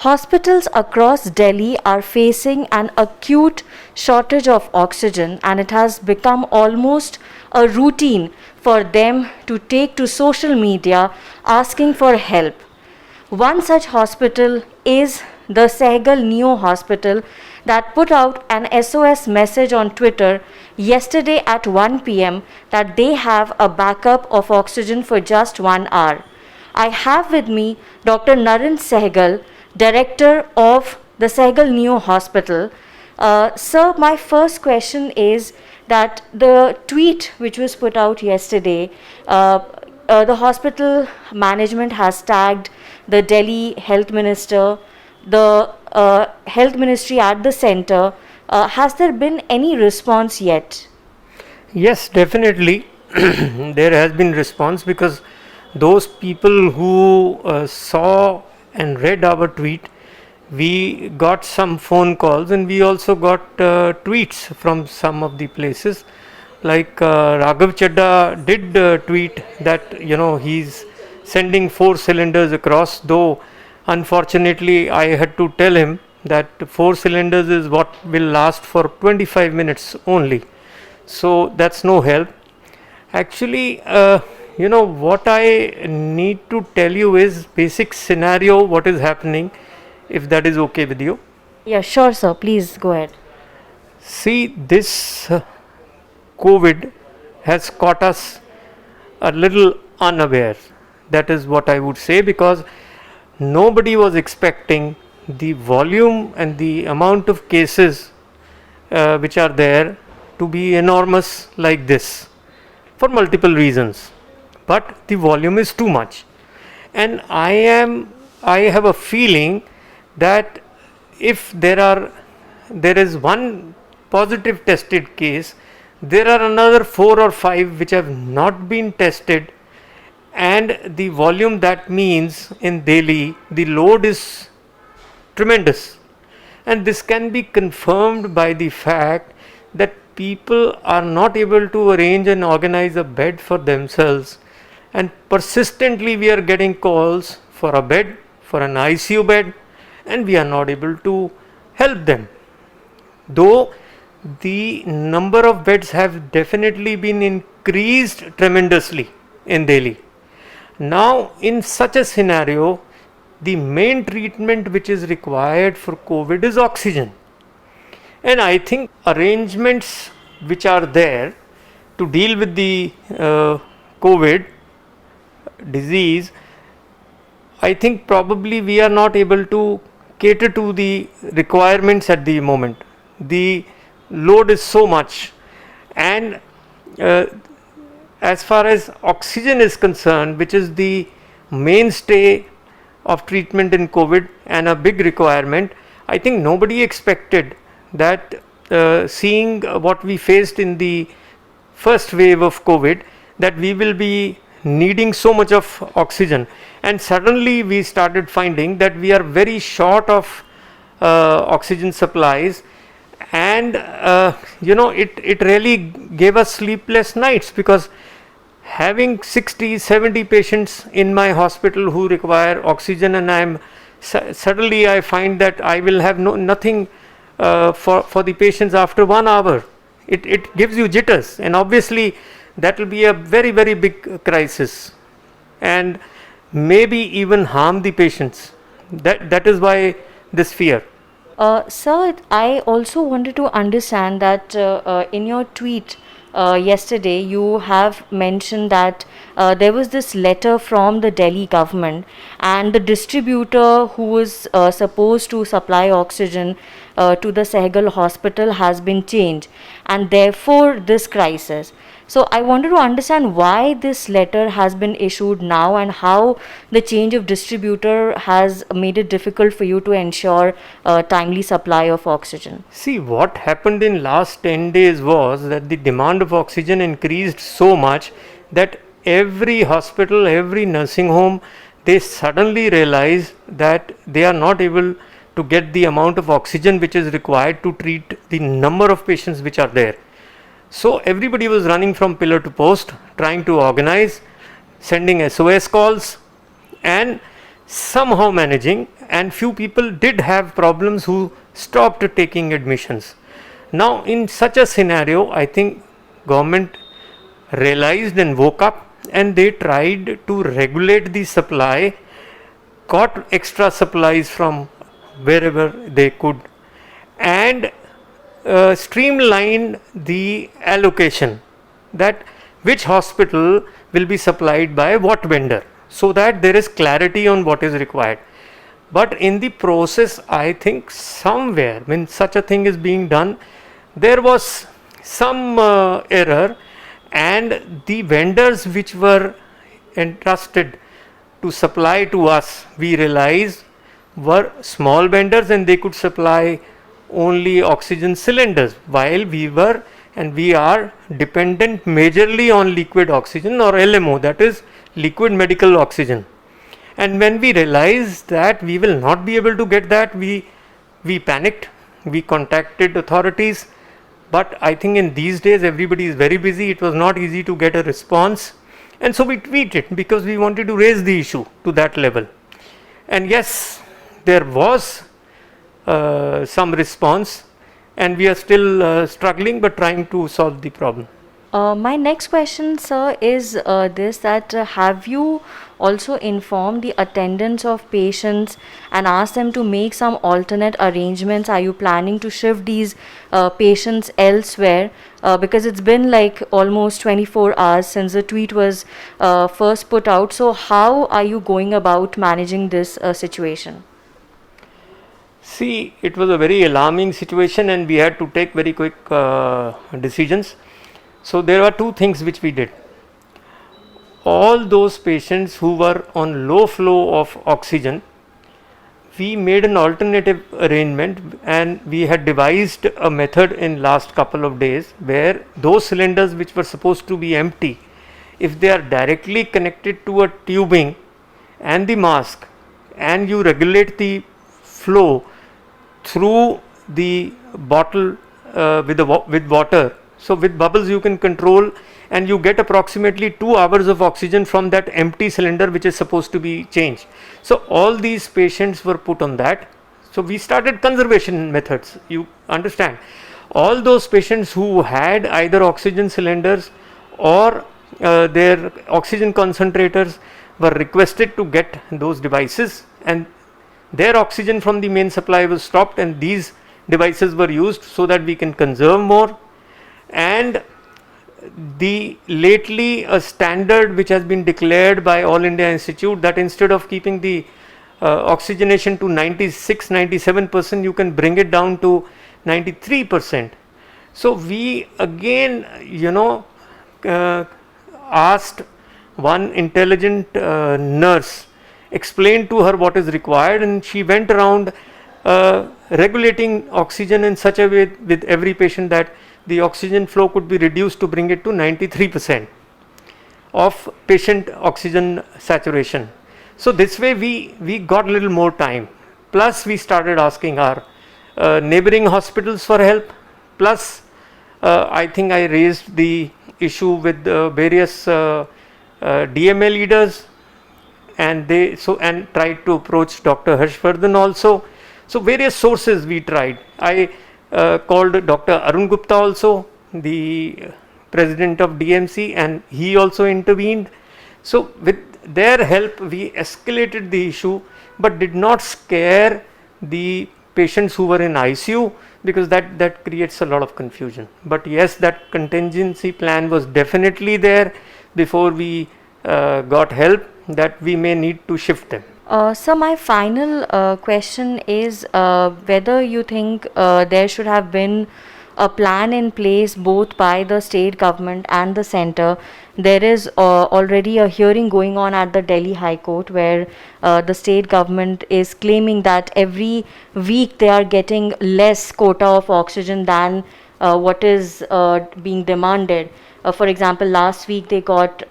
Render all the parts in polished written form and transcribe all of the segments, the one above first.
Hospitals across Delhi are facing an acute shortage of oxygen, and it has become almost a routine for them to take to social media asking for help. One such hospital is the Sehgal Neo Hospital that put out an SOS message on Twitter yesterday at 1 pm that they have a backup of oxygen for just 1 hour. I have with me Dr. Naren Sehgal, director of the Sehgal Neo Hospital. Sir, my first question is that the tweet which was put out yesterday, the hospital management has tagged the Delhi health minister, the health ministry at the center. Has there been any response yet? Yes, definitely. There has been response because those people who saw and read our tweet, we got some phone calls and we also got tweets from some of the places. Like Raghav Chadda did tweet that he's sending 4 cylinders across, though unfortunately I had to tell him that 4 cylinders is what will last for 25 minutes only, so that's no help. Actually, what I need to tell you is basic scenario what is happening, if that is okay with you. Yeah, sure, sir. Please go ahead. See, this COVID has caught us a little unaware. That is what I would say, because nobody was expecting the volume and the amount of cases which are there to be enormous like this, for multiple reasons. But the volume is too much, and I have a feeling that if there is one positive tested case, there are another 4 or 5 which have not been tested, and the volume, that means in Delhi the load is tremendous. And this can be confirmed by the fact that people are not able to arrange and organize a bed for themselves, and persistently we are getting calls for a bed, for an ICU bed, and we are not able to help them, though the number of beds have definitely been increased tremendously in Delhi. Now, in such a scenario, the main treatment which is required for COVID is oxygen. And I think arrangements which are there to deal with the COVID disease, I think probably we are not able to cater to the requirements at the moment. The load is so much, and as far as oxygen is concerned, which is the mainstay of treatment in COVID and a big requirement, I think nobody expected that seeing what we faced in the first wave of COVID, that we will be needing so much of oxygen, and suddenly we started finding that we are very short of oxygen supplies. And it really gave us sleepless nights, because having 60-70 patients in my hospital who require oxygen, and suddenly I find that I will have nothing for the patients after 1 hour. It gives you jitters, and obviously that will be a very, very big crisis, and maybe even harm the patients. That is why this fear. Sir, I also wanted to understand that in your tweet yesterday, you have mentioned that there was this letter from the Delhi government, and the distributor who was supposed to supply oxygen to the Sehgal hospital has been changed, and therefore this crisis. So I wanted to understand why this letter has been issued now, and how the change of distributor has made it difficult for you to ensure timely supply of oxygen. See, what happened in last 10 days was that the demand of oxygen increased so much that every hospital, every nursing home, they suddenly realized that they are not able to get the amount of oxygen which is required to treat the number of patients which are there. So everybody was running from pillar to post, trying to organize, sending SOS calls, and somehow managing. and few people did have problems who stopped taking admissions. Now in such a scenario, I think government realized and woke up, and they tried to regulate the supply, got extra supplies from wherever they could, and streamline the allocation, that which hospital will be supplied by what vendor, so that there is clarity on what is required. But in the process, I think somewhere when such a thing is being done, there was some error, and the vendors which were entrusted to supply to us, we realized, were small vendors, and they could supply only oxygen cylinders, while we were and we are dependent majorly on liquid oxygen, or LMO, that is liquid medical oxygen. And when we realized that we will not be able to get that, we panicked, we contacted authorities. But I think in these days everybody is very busy, it was not easy to get a response, and so we tweeted because we wanted to raise the issue to that level. And yes, there was some response, and we are still struggling but trying to solve the problem. My next question, sir, is this, that have you also informed the attendants of patients and asked them to make some alternate arrangements? Are you planning to shift these patients elsewhere? Because it's been like almost 24 hours since the tweet was first put out. So how are you going about managing this situation? See, it was a very alarming situation, and we had to take very quick decisions. So there were two things which we did. All those patients who were on low flow of oxygen, we made an alternative arrangement, and we had devised a method in last couple of days where those cylinders which were supposed to be empty, if they are directly connected to a tubing and the mask, and you regulate the flow through the bottle with water, so with bubbles you can control, and you get approximately 2 hours of oxygen from that empty cylinder which is supposed to be changed. So all these patients were put on that. So we started conservation methods, you understand. All those patients who had either oxygen cylinders or their oxygen concentrators were requested to get those devices, and their oxygen from the main supply was stopped, and these devices were used so that we can conserve more. And the lately a standard which has been declared by All India Institute, that instead of keeping the oxygenation to 96-97%, you can bring it down to 93%. So we again asked one intelligent nurse, explained to her what is required, and she went around regulating oxygen in such a way with every patient that the oxygen flow could be reduced to bring it to 93% of patient oxygen saturation. So this way we got a little more time. Plus we started asking our neighboring hospitals for help. Plus I think I raised the issue with various DMA leaders, and and tried to approach Dr. Harshvardhan also. So various sources we tried. I called Dr. Arun Gupta also, the president of DMC, and he also intervened. So with their help we escalated the issue, but did not scare the patients who were in ICU, because that creates a lot of confusion. But yes, that contingency plan was definitely there before we got help, that we may need to shift them. So my final question is whether you think there should have been a plan in place both by the state government and the center. There is already a hearing going on at the Delhi High Court where the state government is claiming that every week they are getting less quota of oxygen than what is being demanded. For example, last week they got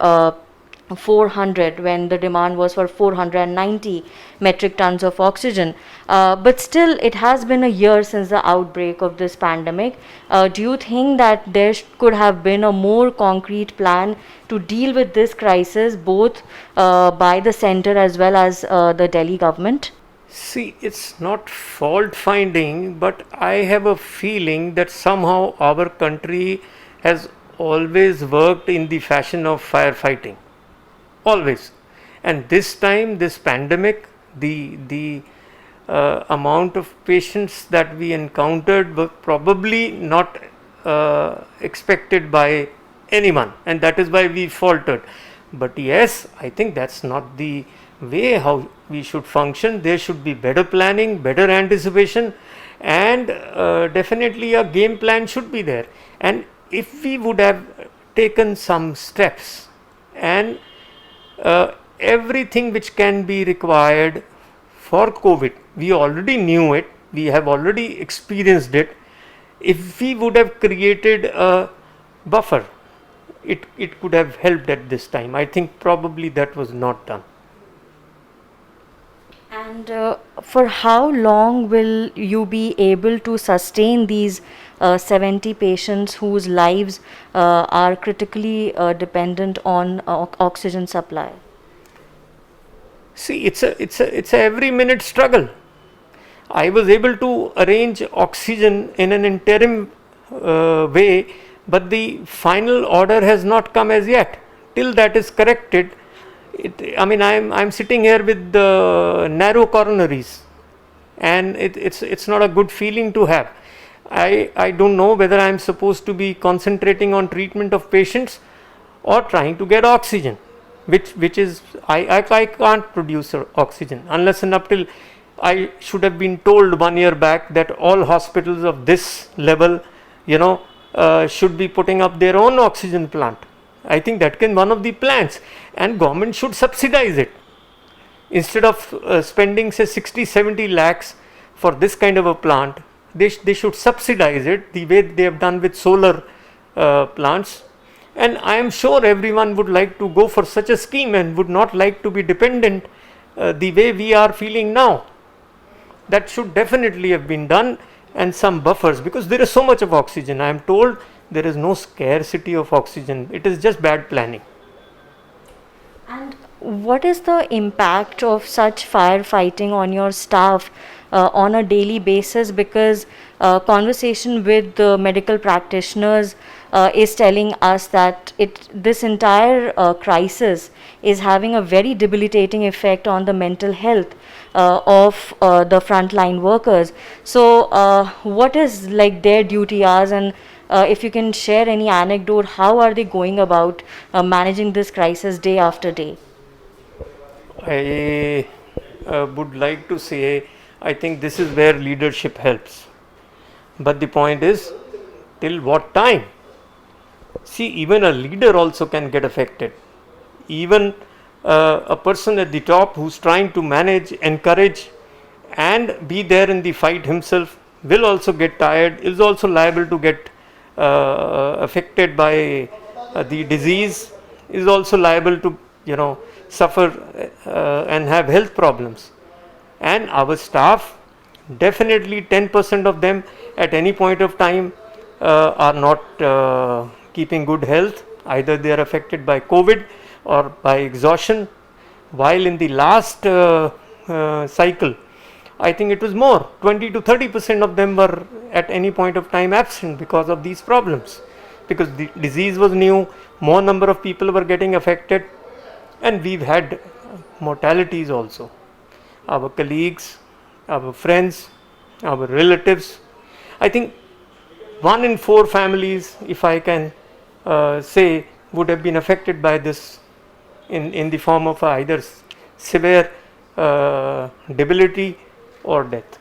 400 when the demand was for 490 metric tons of oxygen. But still, it has been a year since the outbreak of this pandemic. Do you think that there could have been a more concrete plan to deal with this crisis, both by the center as well as the Delhi government? See, it's not fault finding, but I have a feeling that somehow our country has always worked in the fashion of firefighting. Always. And this time, this pandemic, the amount of patients that we encountered were probably not expected by anyone, and that is why we faltered. But yes, I think that's not the way how we should function. There should be better planning, better anticipation, and definitely a game plan should be there. And if we would have taken some steps and everything which can be required for COVID, we already knew it, we have already experienced it. If we would have created a buffer, it could have helped at this time. I think probably that was not done. And for how long will you be able to sustain these 70 patients whose lives are critically dependent on oxygen supply? See, it's a every minute struggle. I was able to arrange oxygen in an interim way, but the final order has not come as yet. Till that is corrected, I'm sitting here with the narrow coronaries, and it's not a good feeling to have. I don't know whether I'm supposed to be concentrating on treatment of patients or trying to get oxygen, which is I can't produce oxygen unless and up till I should have been told 1 year back that all hospitals of this level, should be putting up their own oxygen plant. I think that can one of the plans, and government should subsidize it instead of spending say 60-70 lakhs for this kind of a plant. They should subsidize it the way they have done with solar plants. And I am sure everyone would like to go for such a scheme and would not like to be dependent the way we are feeling now. That should definitely have been done, and some buffers, because there is so much of oxygen. I am told there is no scarcity of oxygen. It is just bad planning. And what is the impact of such firefighting on your staff on a daily basis? Because conversation with the medical practitioners is telling us that this entire crisis is having a very debilitating effect on the mental health of the frontline workers. So, what is like their duty hours, and if you can share any anecdote, how are they going about managing this crisis day after day? I would like to say, I think this is where leadership helps. But the point is, till what time? See, even a leader also can get affected. Even a person at the top who's trying to manage, encourage, and be there in the fight himself will also get tired, is also liable to get affected by the disease, is also liable to suffer and have health problems. And our staff, definitely 10% of them at any point of time are not keeping good health. Either they are affected by COVID or by exhaustion, while in the last cycle, I think it was more, 20 to 30% of them were at any point of time absent because of these problems, because the disease was new, more number of people were getting affected, and we've had mortalities also. Our colleagues, our friends, our relatives, I think 1 in 4 families, if I can say, would have been affected by this in the form of either severe debility or death.